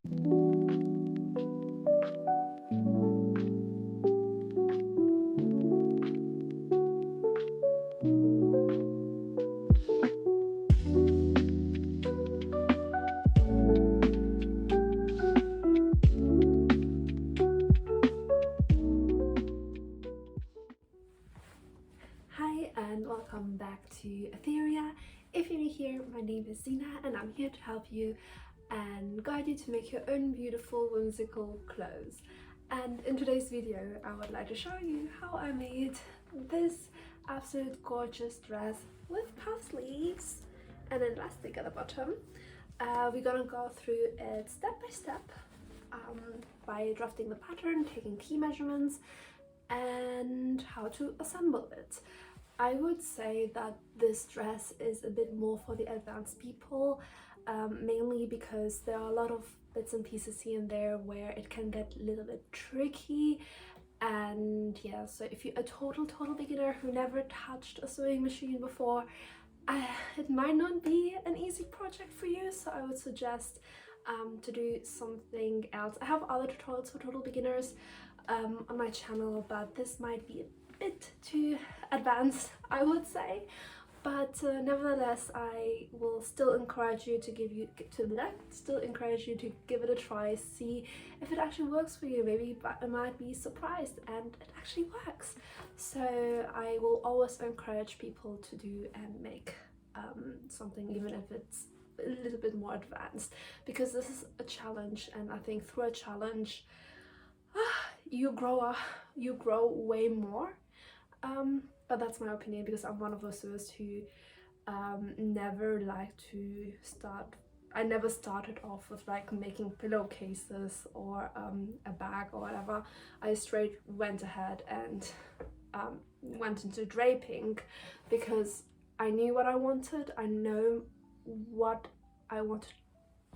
Hi and welcome back to Aetherea. If you're new here, my name is Zina and I'm here to help you and guide you to make your own beautiful whimsical clothes. And in today's video I would like to show you how I made this absolute gorgeous dress with puff sleeves and elastic at the bottom. We're gonna go through it step by step by drafting the pattern, taking key measurements and how to assemble it. I would say that this dress is a bit more for the advanced people, mainly because there are a lot of bits and pieces here and there where it can get a little bit tricky. And yeah, so if you're a total beginner who never touched a sewing machine before, it might not be an easy project for you, so I would suggest to do something else. I have other tutorials for total beginners on my channel, but this might be a bit too advanced, I would say. But nevertheless, I will still encourage you to give it a try, see if it actually works for you. Maybe I might be surprised and it actually works. So I will always encourage people to do and make something, even if it's a little bit more advanced, because this is a challenge, and I think through a challenge you grow way more. But that's my opinion, because I'm one of those sewers who never like to start. I never started off with like making pillowcases or a bag or whatever. I straight went ahead and went into draping because I knew what I wanted. I know what I wanted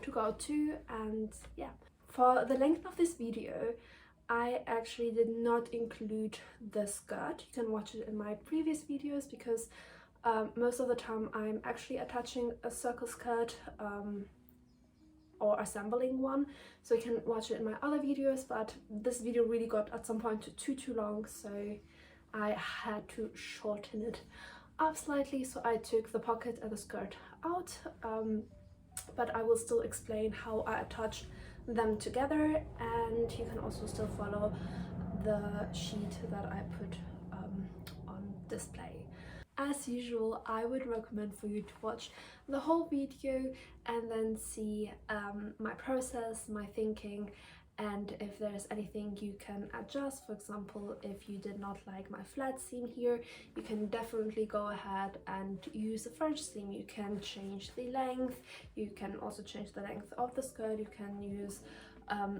to go to, and yeah. For the length of this video, I actually did not include the skirt. You can watch it in my previous videos, because most of the time I'm actually attaching a circle skirt or assembling one, so you can watch it in my other videos. But this video really got at some point too long, so I had to shorten it up slightly. So I took the pocket and the skirt out, but I will still explain how I attach them together, and you can also still follow the sheet that I put on display. As usual, I would recommend for you to watch the whole video and then see my process, my thinking, and if there's anything you can adjust. For example, if you did not like my flat seam here, you can definitely go ahead and use a French seam. You can change the length, you can also change the length of the skirt, you can use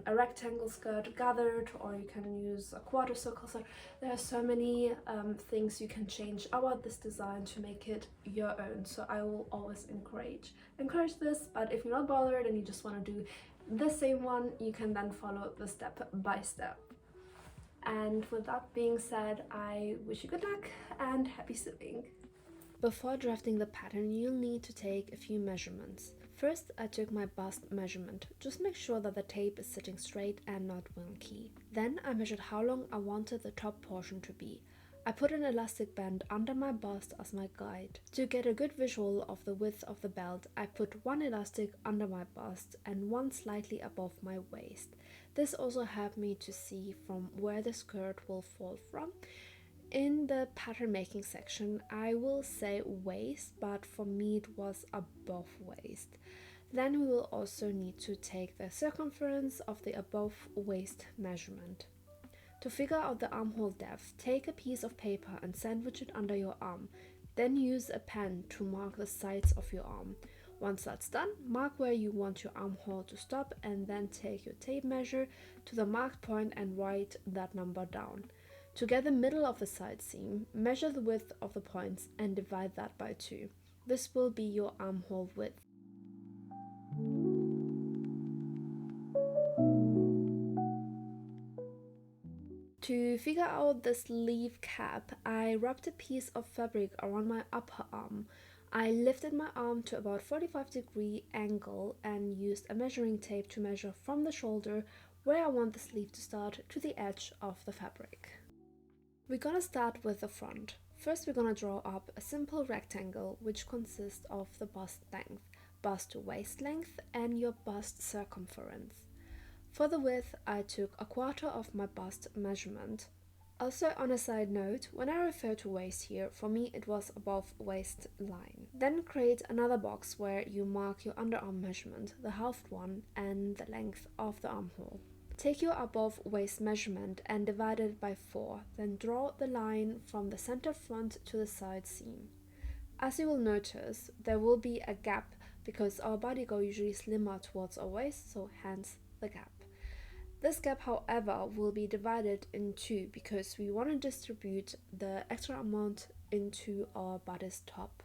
a rectangle skirt gathered, or you can use a quarter circle. So there are so many things you can change about this design to make it your own. So I will always encourage this, but if you're not bothered and you just want to do the same one, you can then follow the step by step. And with that being said, I wish you good luck and happy sewing. Before drafting the pattern, you'll need to take a few measurements. First, I took my bust measurement. Just make sure that the tape is sitting straight and not wonky. Then I measured how long I wanted the top portion to be. I put an elastic band under my bust as my guide. To get a good visual of the width of the belt, I put one elastic under my bust and one slightly above my waist. This also helped me to see from where the skirt will fall from. In the pattern making section, I will say waist, but for me it was above waist. Then we will also need to take the circumference of the above waist measurement. To figure out the armhole depth, take a piece of paper and sandwich it under your arm. Then use a pen to mark the sides of your arm. Once that's done, mark where you want your armhole to stop, and then take your tape measure to the marked point and write that number down. To get the middle of the side seam, measure the width of the points and divide that by 2. This will be your armhole width. To figure out the sleeve cap, I wrapped a piece of fabric around my upper arm. I lifted my arm to about 45-degree angle and used a measuring tape to measure from the shoulder where I want the sleeve to start to the edge of the fabric. We're gonna start with the front. First we're gonna draw up a simple rectangle which consists of the bust length, bust to waist length, and your bust circumference. For the width I took a quarter of my bust measurement. Also, on a side note, when I refer to waist here, for me it was above waistline. Then create another box where you mark your underarm measurement, the halved one, and the length of the armhole. Take your above waist measurement and divide it by 4, then draw the line from the center front to the side seam. As you will notice, there will be a gap because our body go usually slimmer towards our waist, so hence the gap. This gap, however, will be divided in 2 because we want to distribute the extra amount into our bodice top.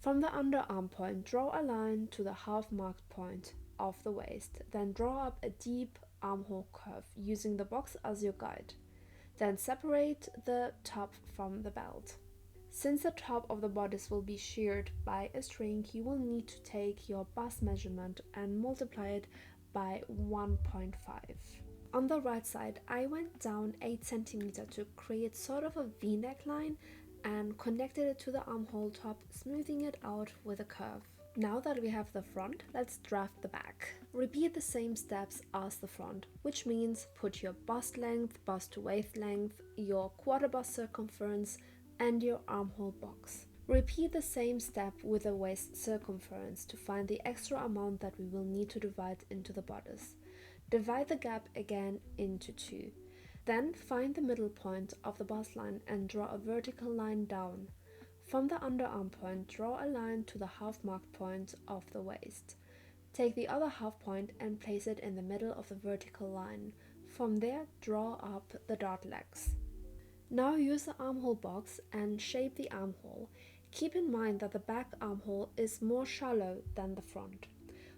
From the underarm point, draw a line to the half marked point of the waist, then draw up a deep armhole curve using the box as your guide. Then separate the top from the belt. Since the top of the bodice will be sheared by a string, you will need to take your bust measurement and multiply it by 1.5. On the right side, I went down 8 cm to create sort of a V-neck line and connected it to the armhole top, smoothing it out with a curve. Now that we have the front, let's draft the back. Repeat the same steps as the front, which means put your bust length, bust to waist length, your quarter bust circumference, and your armhole box. Repeat the same step with the waist circumference to find the extra amount that we will need to divide into the bodice. Divide the gap again into 2. Then find the middle point of the bust line and draw a vertical line down. From the underarm point, draw a line to the half marked point of the waist. Take the other half point and place it in the middle of the vertical line. From there, draw up the dart legs. Now use the armhole box and shape the armhole. Keep in mind that the back armhole is more shallow than the front.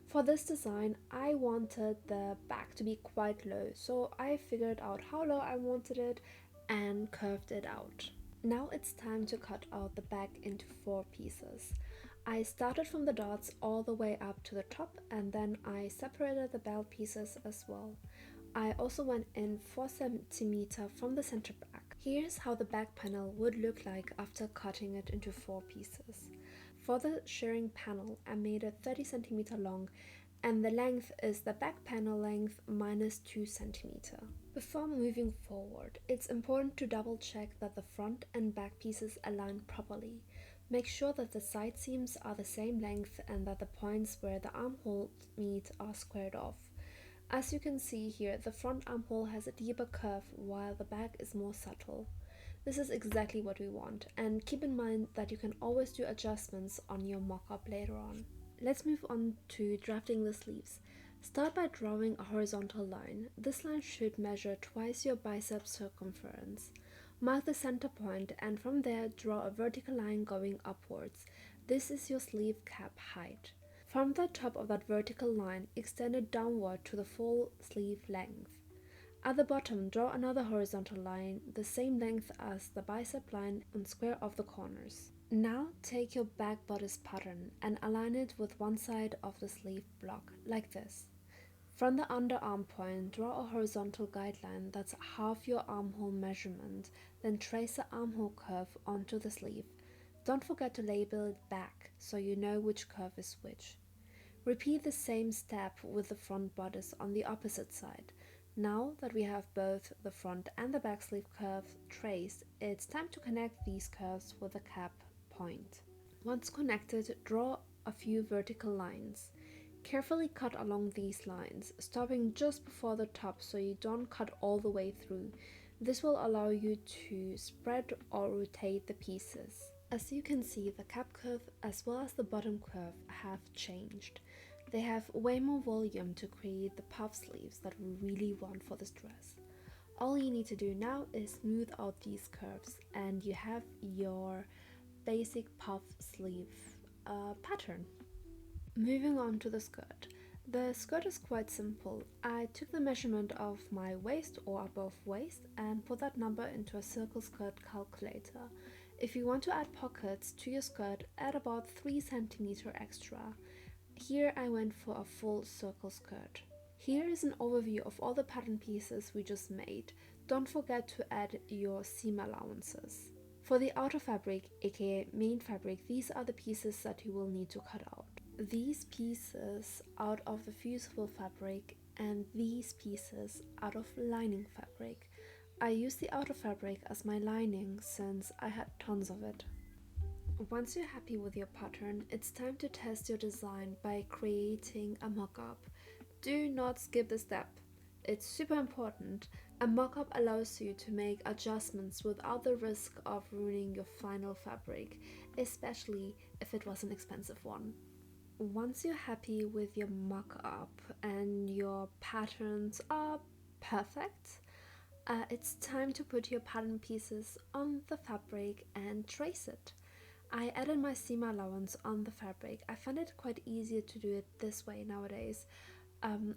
For this design, I wanted the back to be quite low, so I figured out how low I wanted it and curved it out. Now it's time to cut out the back into 4 pieces. I started from the darts all the way up to the top and then I separated the belt pieces as well. I also went in 4 cm from the center back. Here's how the back panel would look like after cutting it into 4 pieces. For the shirring panel, I made it 30 cm long and the length is the back panel length minus 2 cm. Before moving forward, it's important to double check that the front and back pieces align properly. Make sure that the side seams are the same length and that the points where the armholes meet are squared off. As you can see here, the front armhole has a deeper curve while the back is more subtle. This is exactly what we want, and keep in mind that you can always do adjustments on your mock-up later on. Let's move on to drafting the sleeves. Start by drawing a horizontal line. This line should measure twice your bicep circumference. Mark the center point and from there draw a vertical line going upwards. This is your sleeve cap height. From the top of that vertical line, extend it downward to the full sleeve length. At the bottom, draw another horizontal line, the same length as the bicep line, and square off the corners. Now take your back bodice pattern and align it with one side of the sleeve block, like this. From the underarm point, draw a horizontal guideline that's half your armhole measurement, then trace the armhole curve onto the sleeve. Don't forget to label it back so you know which curve is which. Repeat the same step with the front bodice on the opposite side. Now that we have both the front and the back sleeve curve traced, it's time to connect these curves with the cap point. Once connected, draw a few vertical lines. Carefully cut along these lines, stopping just before the top so you don't cut all the way through. This will allow you to spread or rotate the pieces. As you can see, the cap curve as well as the bottom curve have changed. They have way more volume to create the puff sleeves that we really want for this dress. All you need to do now is smooth out these curves and you have your basic puff sleeve pattern. Moving on to the skirt. The skirt is quite simple. I took the measurement of my waist or above waist and put that number into a circle skirt calculator. If you want to add pockets to your skirt, add about 3 cm extra. Here I went for a full circle skirt. Here is an overview of all the pattern pieces we just made. Don't forget to add your seam allowances. For the outer fabric, aka main fabric, these are the pieces that you will need to cut out. These pieces out of the fusible fabric and these pieces out of lining fabric. I used the outer fabric as my lining since I had tons of it. Once you're happy with your pattern, it's time to test your design by creating a mock-up. Do not skip this step. It's super important. A mock-up allows you to make adjustments without the risk of ruining your final fabric, especially if it was an expensive one. Once you're happy with your mock-up and your patterns are perfect, it's time to put your pattern pieces on the fabric and trace it. I added my seam allowance on the fabric. I find it quite easier to do it this way nowadays.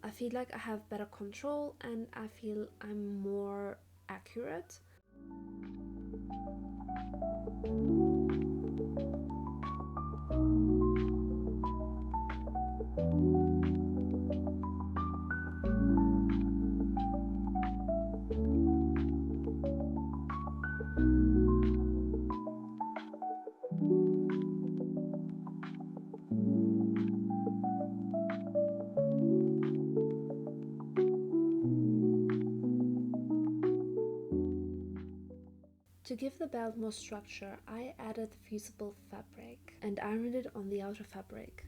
I feel like I have better control and I feel I'm more accurate. To give the belt more structure, I added the fusible fabric and ironed it on the outer fabric.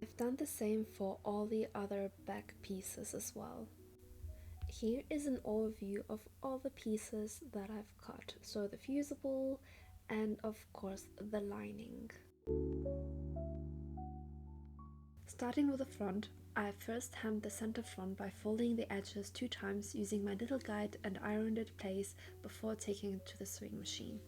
I've done the same for all the other back pieces as well. Here is an overview of all the pieces that I've cut, so the fusible and of course the lining. Starting with the front, I first hemmed the center front by folding the edges 2 times using my little guide and ironed it in place before taking it to the sewing machine.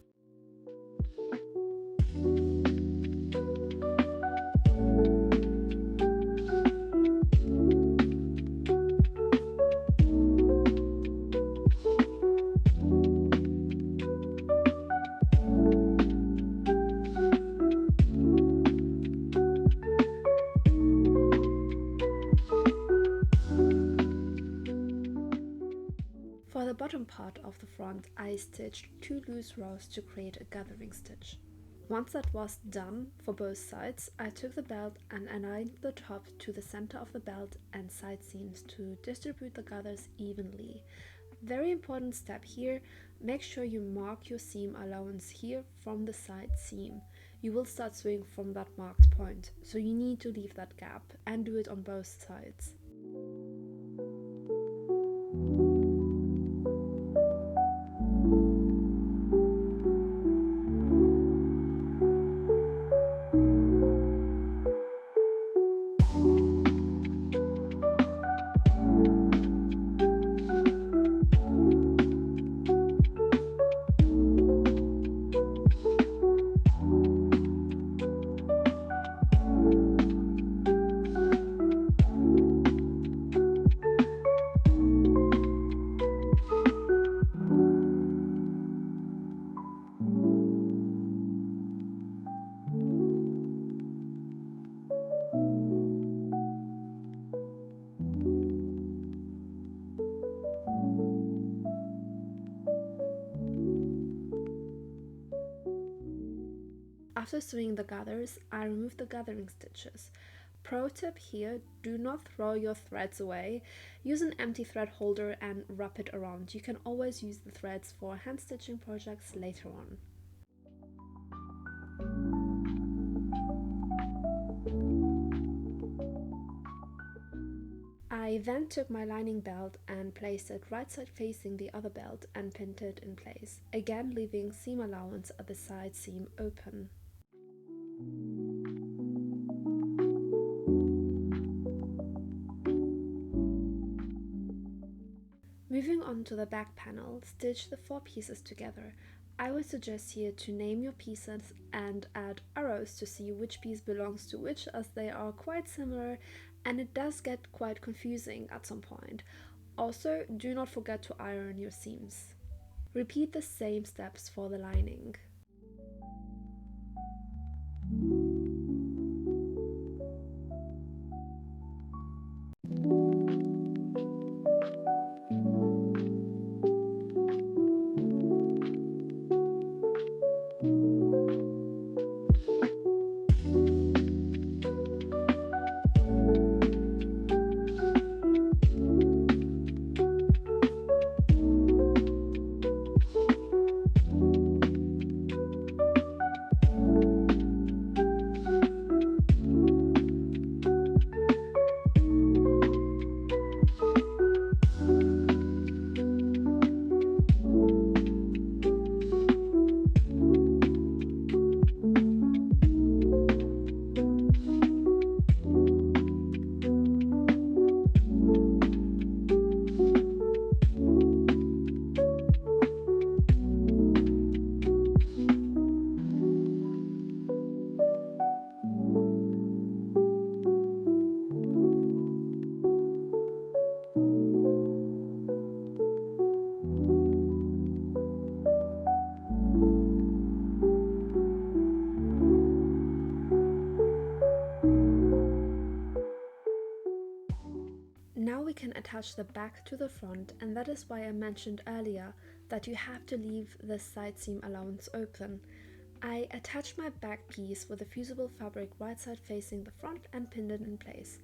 For the bottom part of the front, I stitched 2 loose rows to create a gathering stitch. Once that was done for both sides, I took the belt and aligned the top to the center of the belt and side seams to distribute the gathers evenly. Very important step here, make sure you mark your seam allowance here from the side seam. You will start sewing from that marked point, so you need to leave that gap and do it on both sides. After sewing the gathers, I removed the gathering stitches. Pro tip here, do not throw your threads away. Use an empty thread holder and wrap it around. You can always use the threads for hand stitching projects later on. I then took my lining belt and placed it right side facing the other belt and pinned it in place, again leaving seam allowance at the side seam open. Moving on to the back panel, stitch the 4 pieces together. I would suggest here to name your pieces and add arrows to see which piece belongs to which, as they are quite similar and it does get quite confusing at some point. Also, do not forget to iron your seams. Repeat the same steps for the lining. Now we can attach the back to the front, and that is why I mentioned earlier that you have to leave the side seam allowance open. I attached my back piece with a fusible fabric right side facing the front and pinned it in place.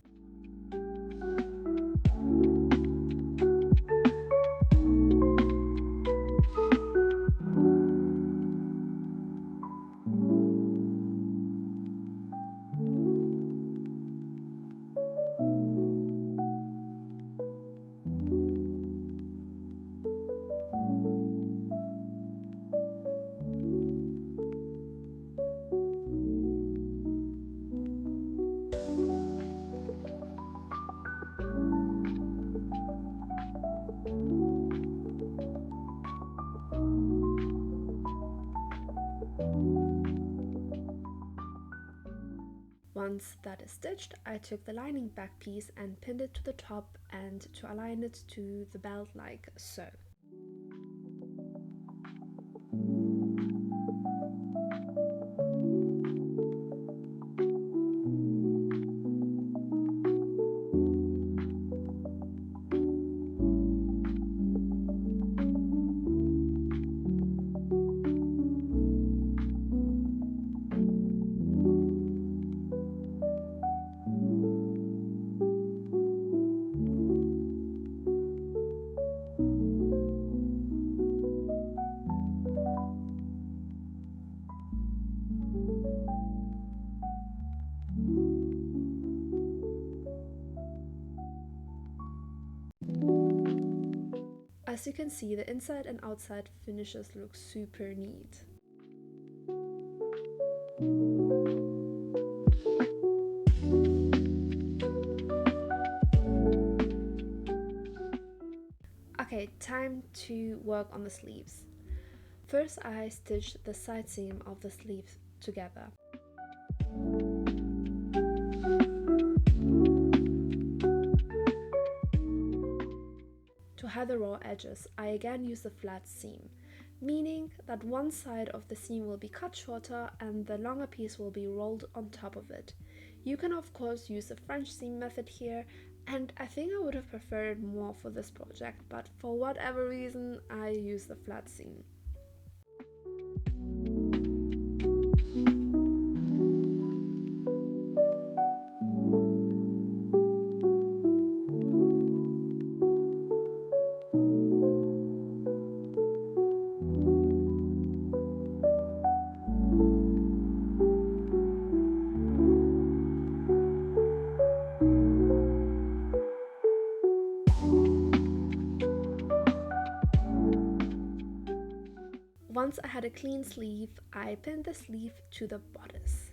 Once that is stitched, I took the lining back piece and pinned it to the top and to align it to the belt like so. As you can see, the inside and outside finishes look super neat. Okay, time to work on the sleeves. First, I stitched the side seam of the sleeve together. To hide the raw edges, I again use a flat seam, meaning that one side of the seam will be cut shorter and the longer piece will be rolled on top of it. You can of course use the French seam method here, and I think I would have preferred more for this project, but for whatever reason I use the flat seam. Once I had a clean sleeve, I pinned the sleeve to the bodice.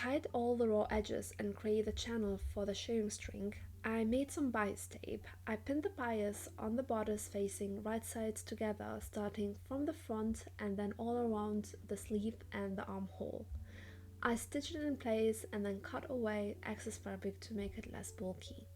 hide all the raw edges and create a channel for the shirring string, I made some bias tape. I pinned the bias on the bodice facing right sides together, starting from the front and then all around the sleeve and the armhole. I stitched it in place and then cut away excess fabric to make it less bulky.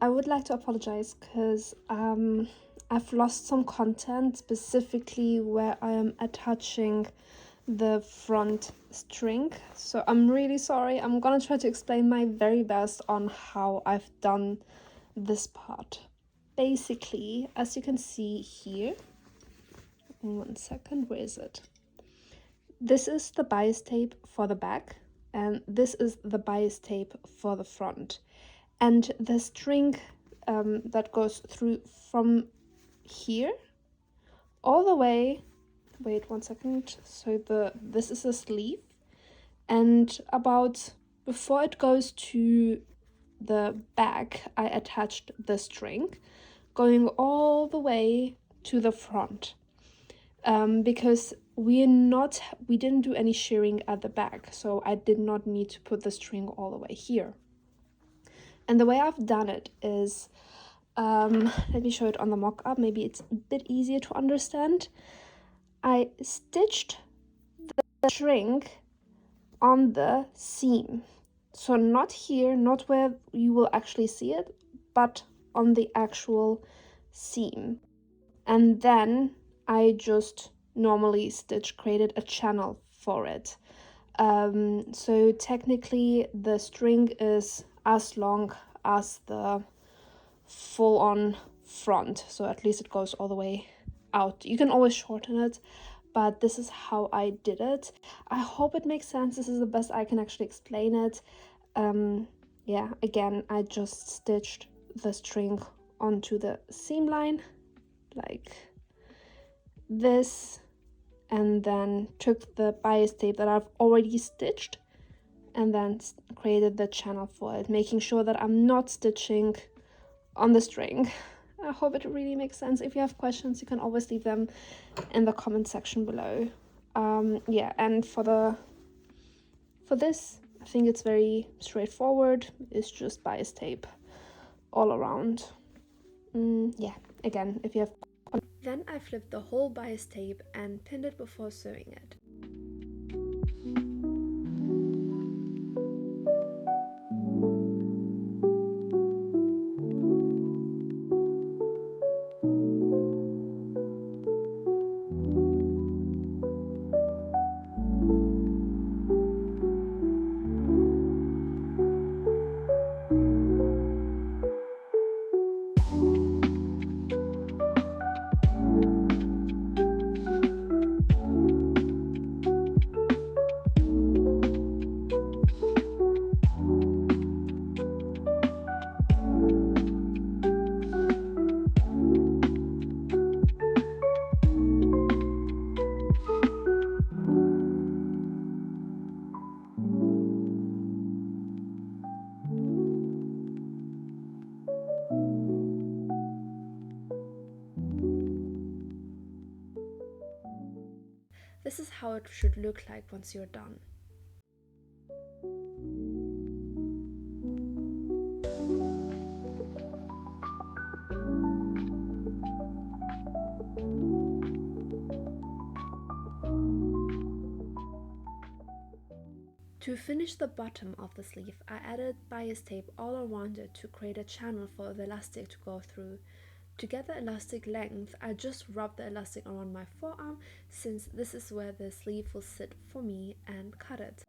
I would like to apologize because I've lost some content, specifically where I am attaching the front string. So I'm really sorry. I'm gonna try to explain my very best on how I've done this part. Basically, as you can see here, 1 second, where is it? This is the bias tape for the back, and this is the bias tape for the front. And the string that goes through from here all the way, wait 1 second, so this is a sleeve, and about before it goes to the back, I attached the string going all the way to the front, because we didn't do any shirring at the back, so I did not need to put the string all the way here. And the way I've done it is, let me show it on the mock-up, maybe it's a bit easier to understand. I stitched the string on the seam. So not here, not where you will actually see it, but on the actual seam. And then I just normally created a channel for it. So technically the string is as long as the full-on front, so at least it goes all the way out. You can always shorten it, but this is how I did it. I hope it makes sense. This is the best I can actually explain it. Yeah, again, I just stitched the string onto the seam line like this, and then took the bias tape that I've already stitched and then created the channel for it, making sure that I'm not stitching on the string. I hope it really makes sense. If you have questions, you can always leave them in the comment section below. Yeah, and for this, I think it's very straightforward. It's just bias tape all around. Yeah, again, if you have... Then I flipped the whole bias tape and pinned it before sewing it. This is how it should look like once you're done. To finish the bottom of the sleeve, I added bias tape all around it to create a channel for the elastic to go through. To get the elastic length, I just rubbed the elastic around my forearm, since this is where the sleeve will sit for me, and cut it.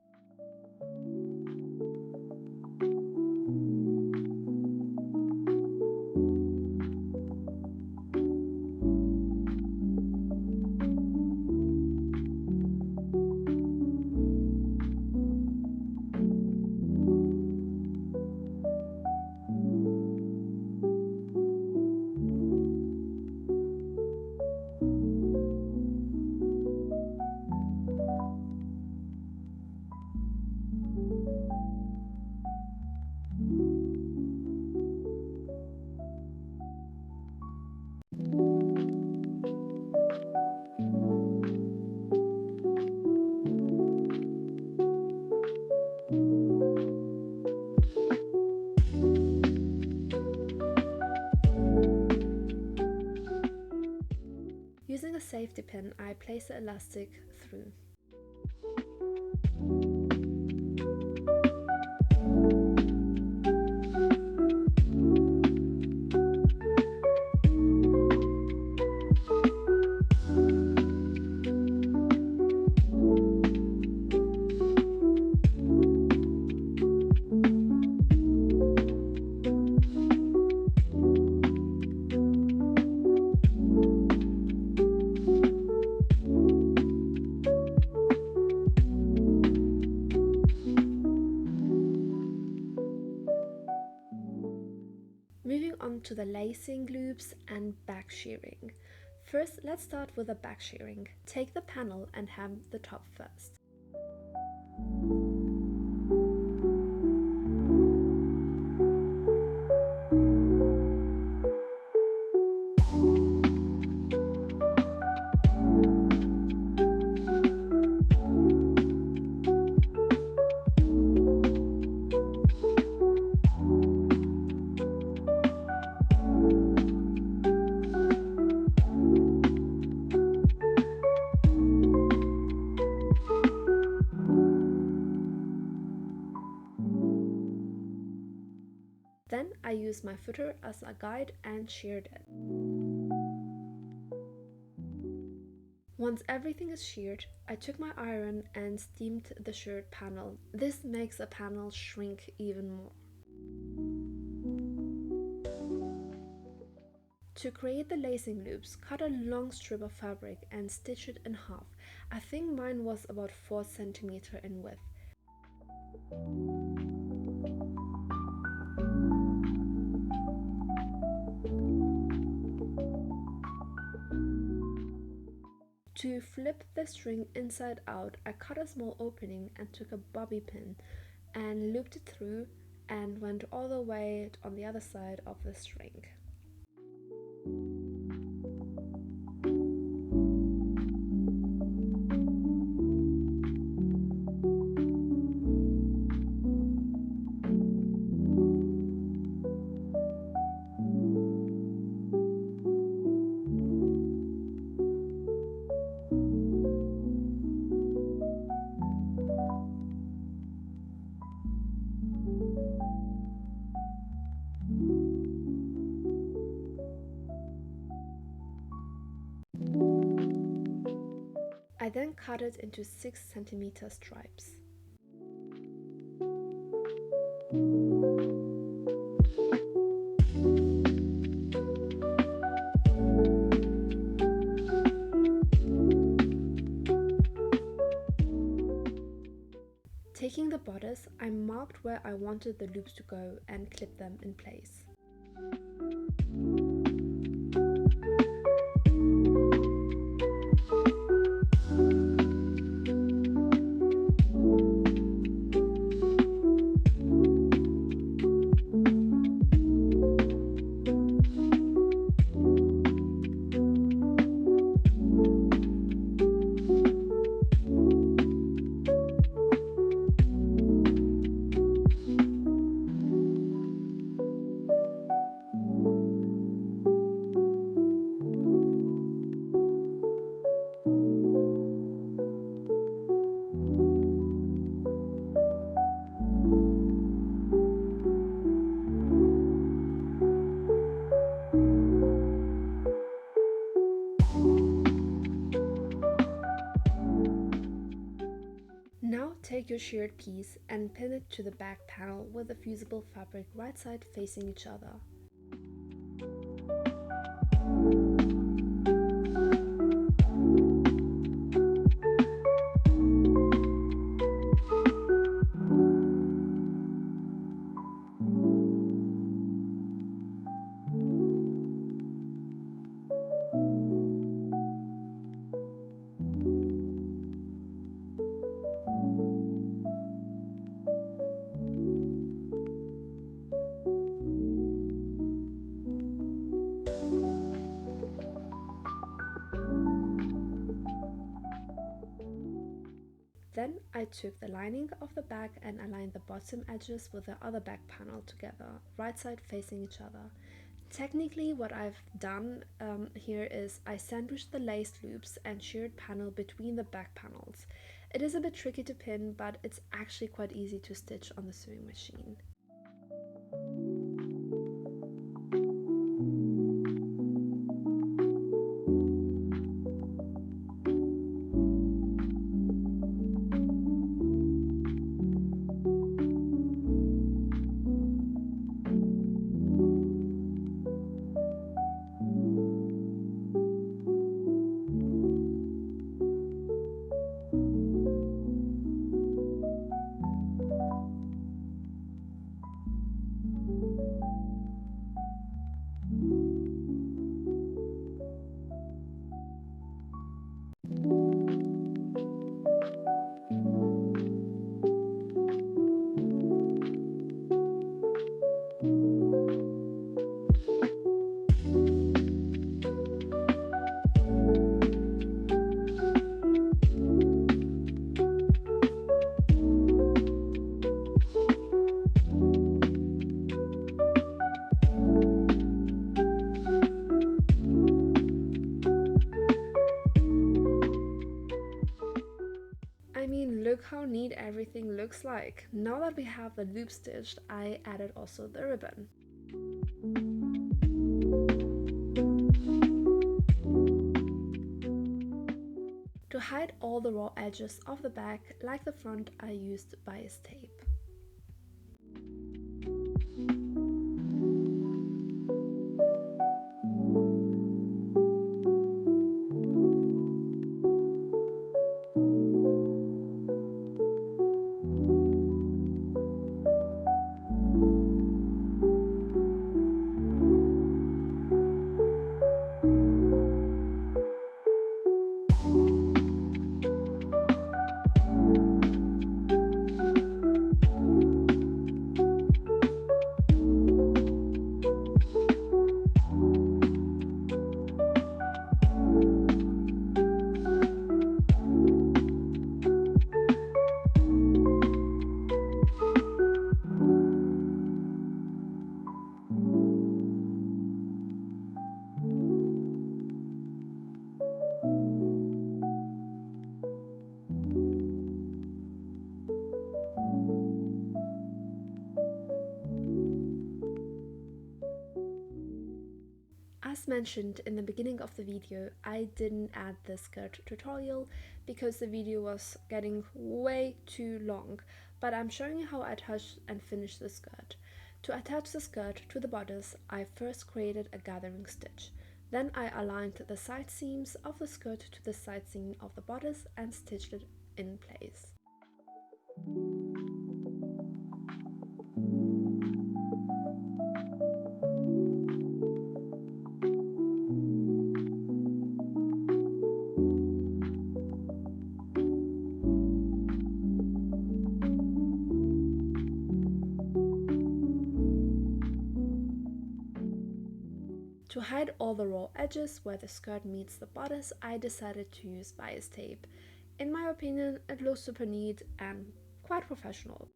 Using a safety pin, I place the elastic through. Moving on to the lacing loops and back shirring. First, let's start with the back shirring. Take the panel and hem the top first. Then I used my footer as a guide and sheared it. Once everything is sheared, I took my iron and steamed the shirred panel. This makes a panel shrink even more. To create the lacing loops, cut a long strip of fabric and stitch it in half. I think mine was about 4 cm in width. To flip the string inside out, I cut a small opening and took a bobby pin and looped it through and went all the way on the other side of the string. I then cut it into 6 cm stripes. Taking the bodice, I marked where I wanted the loops to go and clipped them in place. take your shirred piece and pin it to the back panel with the fusible fabric right side facing each other. Then I took the lining of the back and aligned the bottom edges with the other back panel together, right side facing each other. Technically what I've done here is I sandwiched the laced loops and shirred panel between the back panels. It is a bit tricky to pin, but it's actually quite easy to stitch on the sewing machine. Look how neat everything looks like. Now that we have the loop stitched, I added also the ribbon. To hide all the raw edges of the back, like the front, I used bias tape. As mentioned in the beginning of the video, I didn't add the skirt tutorial because the video was getting way too long, but I'm showing you how I attached and finished the skirt. To attach the skirt to the bodice, I first created a gathering stitch. Then I aligned the side seams of the skirt to the side seam of the bodice and stitched it in place. To hide all the raw edges where the skirt meets the bodice, I decided to use bias tape. In my opinion, it looks super neat and quite professional.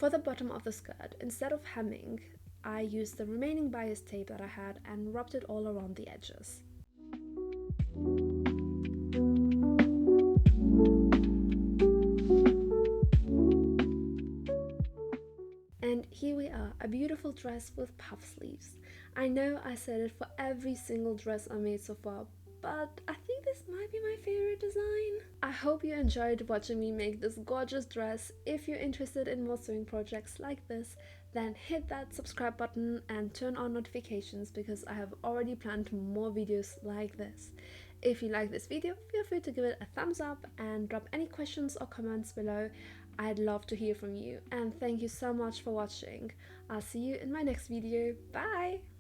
For the bottom of the skirt, instead of hemming, I used the remaining bias tape that I had and rubbed it all around the edges. And here we are, a beautiful dress with puff sleeves. I know I said it for every single dress I made so far, but I think this might be my favorite design. I hope you enjoyed watching me make this gorgeous dress. If you're interested in more sewing projects like this, then hit that subscribe button and turn on notifications because I have already planned more videos like this. If you like this video, feel free to give it a thumbs up and drop any questions or comments below. I'd love to hear from you, and thank you so much for watching. I'll see you in my next video. Bye!